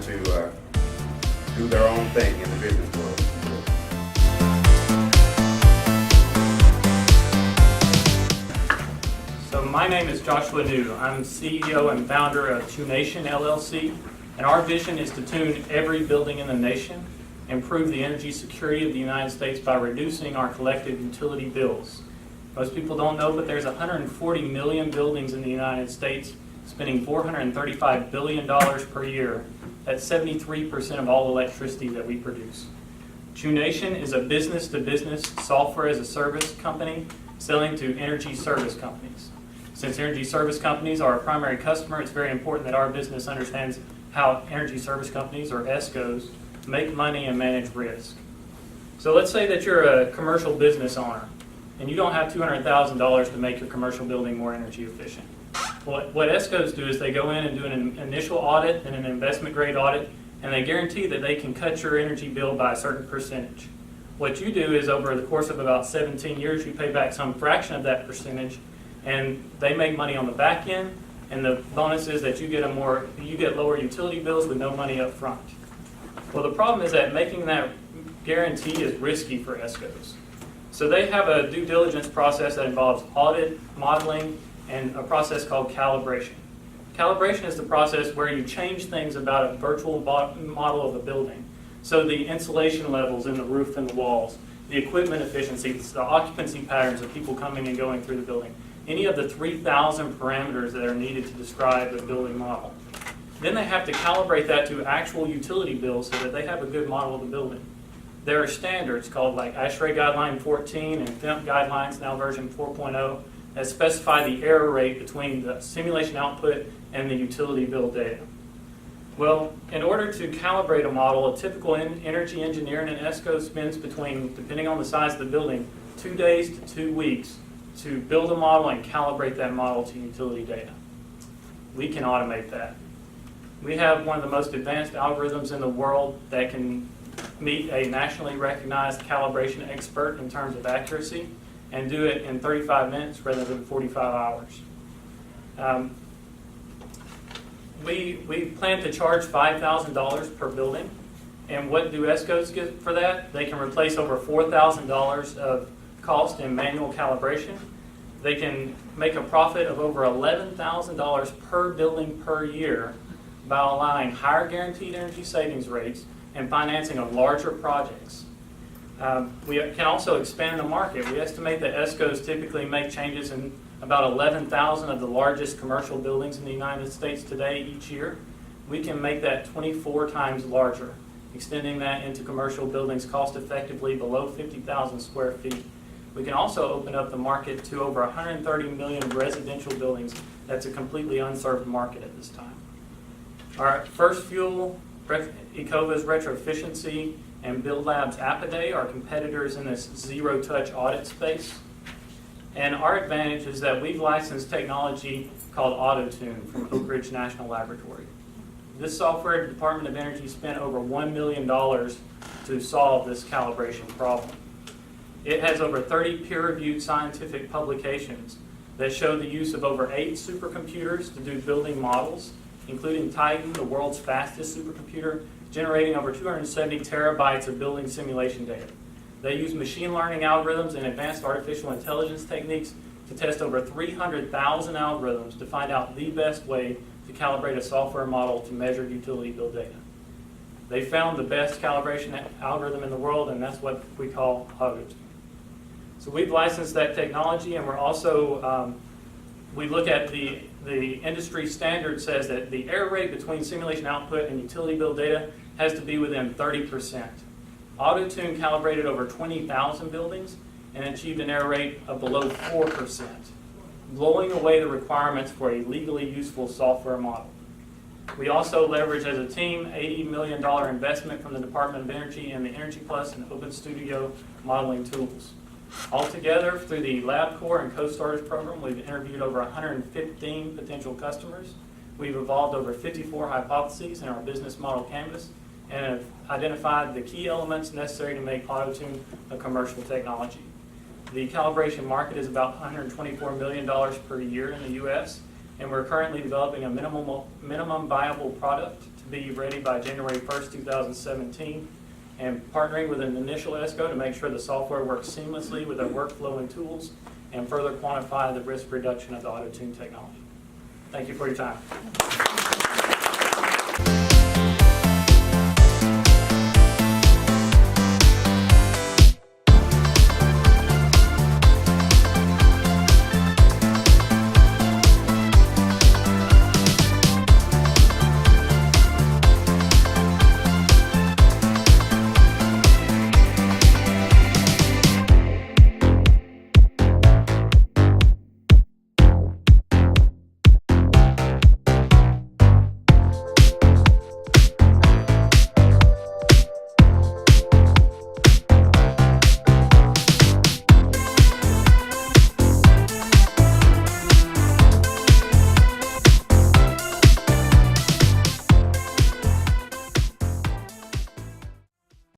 to do their own thing in the business world. So my name is Joshua New. I'm CEO and founder of TuneNation LLC, and our vision is to tune every building in the nation, improve the energy security of the United States by reducing our collective utility bills. Most people don't know, but there's 140 million buildings in the United States spending $435 billion per year. That's 73% of all electricity that we produce. TuneNation is a business-to-business software-as-a-service company selling to energy service companies. Since energy service companies are our primary customer, it's very important that our business understands how energy service companies, or ESCOs, make money and manage risk. So let's say that you're a commercial business owner and you don't have $200,000 to make your commercial building more energy efficient. What ESCOs do is they go in and do an initial audit and an investment grade audit, and they guarantee that they can cut your energy bill by a certain percentage. What you do is over the course of about 17 years, you pay back some fraction of that percentage, and they make money on the back end, and the bonus is that you get lower utility bills with no money up front. Well, the problem is that making that guarantee is risky for ESCOs. So they have a due diligence process that involves audit, modeling, and a process called calibration. Calibration is the process where you change things about a virtual model of a building. So the insulation levels in the roof and the walls, the equipment efficiency, the occupancy patterns of people coming and going through the building, any of the 3,000 parameters that are needed to describe a building model. Then they have to calibrate that to actual utility bills so that they have a good model of the building. There are standards called like ASHRAE Guideline 14 and FEMP Guidelines, now version 4.0, that specify the error rate between the simulation output and the utility bill data. Well, in order to calibrate a model, a typical energy engineer in an ESCO spends between, depending on the size of the building, 2 days to 2 weeks to build a model and calibrate that model to utility data. We can automate that. We have one of the most advanced algorithms in the world that can meet a nationally recognized calibration expert in terms of accuracy and do it in 35 minutes rather than 45 hours. We plan to charge $5,000 per building, and what do ESCOs get for that? They can replace over $4,000 of cost in manual calibration. They can make a profit of over $11,000 per building per year by allowing higher guaranteed energy savings rates and financing of larger projects. We can also expand the market. We estimate that ESCOs typically make changes in about 11,000 of the largest commercial buildings in the United States today each year. We can make that 24 times larger, extending that into commercial buildings cost effectively below 50,000 square feet. We can also open up the market to over 130 million residential buildings. That's a completely unserved market at this time. Our First Fuel, Ecova's Retroefficiency, and Build Labs Appiday are competitors in this zero-touch audit space. And our advantage is that we've licensed technology called AutoTune from Oak Ridge National Laboratory. This software, the Department of Energy spent over $1 million to solve this calibration problem. It has over 30 peer-reviewed scientific publications that show the use of over 8 supercomputers to do building models, including Titan, the world's fastest supercomputer, generating over 270 terabytes of building simulation data. They use machine learning algorithms and advanced artificial intelligence techniques to test over 300,000 algorithms to find out the best way to calibrate a software model to measure utility bill data. They found the best calibration algorithm in the world, and that's what we call AutoTune. So we've licensed that technology, and we're also, we look at the industry standard says that the error rate between simulation output and utility bill data has to be within 30%. AutoTune calibrated over 20,000 buildings and achieved an error rate of below 4%, blowing away the requirements for a legally useful software model. We also leverage as a team $80 million investment from the Department of Energy in the Energy Plus and Open Studio modeling tools. Altogether, through the LabCorp and CO.STARTERS program, we've interviewed over 115 potential customers. We've evolved over 54 hypotheses in our business model canvas and have identified the key elements necessary to make AutoTune a commercial technology. The calibration market is about $124 million per year in the U.S., and we're currently developing a minimum viable product to be ready by January 1st, 2017, and partnering with an initial ESCO to make sure the software works seamlessly with our workflow and tools, and further quantify the risk reduction of the auto-tune technology. Thank you for your time.